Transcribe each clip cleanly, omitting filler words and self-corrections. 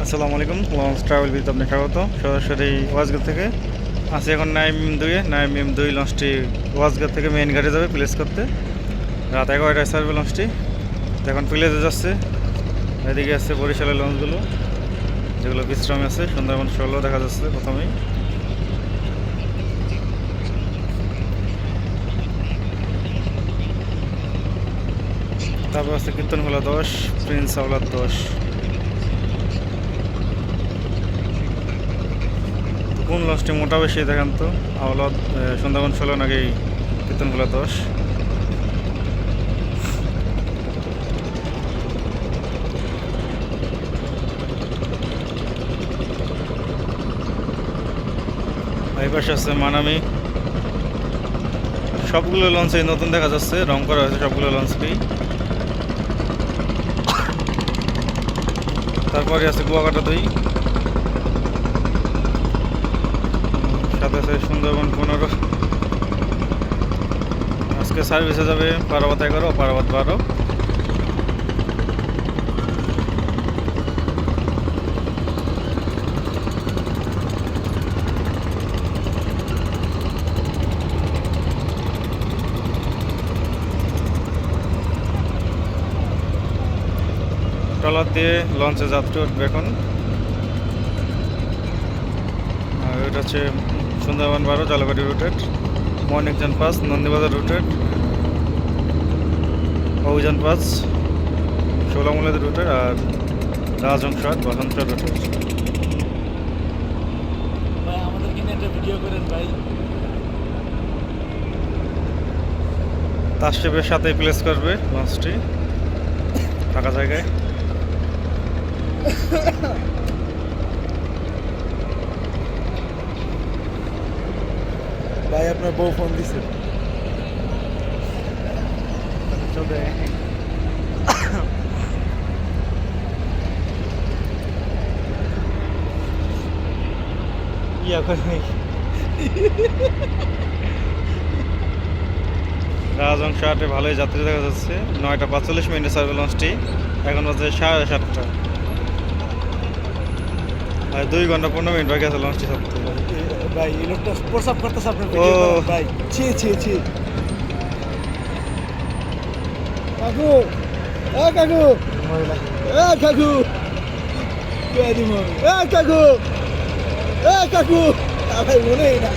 আসসালামু আলাইকুম, launch travel বিথ আপনাকে স্বাগত। সরাসরি ওয়াজগাঁ থেকে আছি এখন নাইম 2 লঞ্চটি ওয়াজগাঁ থেকে মেইন ঘাটে যাবে প্লেস করতে। রাত 11টায় ছাড়বে লঞ্চটি। এখন প্লেসে যাচ্ছে। এদিকে আছে বরিশালের লঞ্চগুলো, যেগুলো বিশ্রামে আছে। সুন্দরবন 16 দেখা যাচ্ছে প্রথমেই। তারপর আছে কীর্তনখোলা 10, প্রিন্স আওলাদ 10। কোন লঞ্চটি মোটা বেশি দেখেন তো? আওলাদ সুন্দরবন 16 নাকি কীর্তনখোলা 10? এই পাশে আছে মানামি। সবগুলো লঞ্চে নতুন দেখা যাচ্ছে, রং করা হয়েছে সবগুলো লঞ্চকেই। তারপরে আছে কুয়াকাটা 2, সাথে আছে সুন্দরবন 15। আজকে সার্ভিসে যাবে পারাবাদ 11, পারাবাদ 12। ট্রলার দিয়ে লঞ্চে যাত্রী উঠবে এখন। আর এটা হচ্ছে সুন্দরবন 12 জালকাঠি রুটেড, ময়নিকজান 5 নন্দীবাজার রুটেড, অভিযান 5 শোলামুলাদ রুটেড, আর রাজহংস 8 বসন্ত রুটেড। ভাই আমাদেরকে নিয়ে একটা ভিডিও করেন ভাই। তাশরিফের সাথে প্লেস করবে লঞ্চটি ফাঁকা জায়গায়। ভাই আপনার বউ ফোন দিছে। ইয়া করে রাজহংস 8-এ ভালোই যাত্রী দেখা যাচ্ছে। 9টা 45 মিনিটে ছাড়বে লঞ্চটি। এখন বাজে 7:30। আর 2 ঘন্টা 15 মিনিট বাকি আছে লঞ্চটি ছাড়তে। ভাই এই লোকটা প্রসাব করতেছে আপনার ও। ভিডিও করেন ভাই। ছি ছি ছি। কাকু, কাকু, কাকু, কাকু, কাকু, ভাই মনেই না।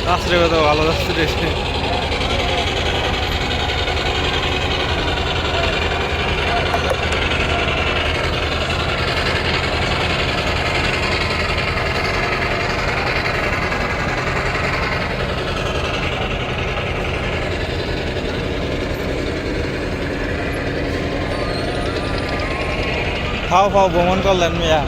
তাশরিফে তো ভালো যাচ্ছে রে। ফাও ভ্রমণ করলেন মিয়া।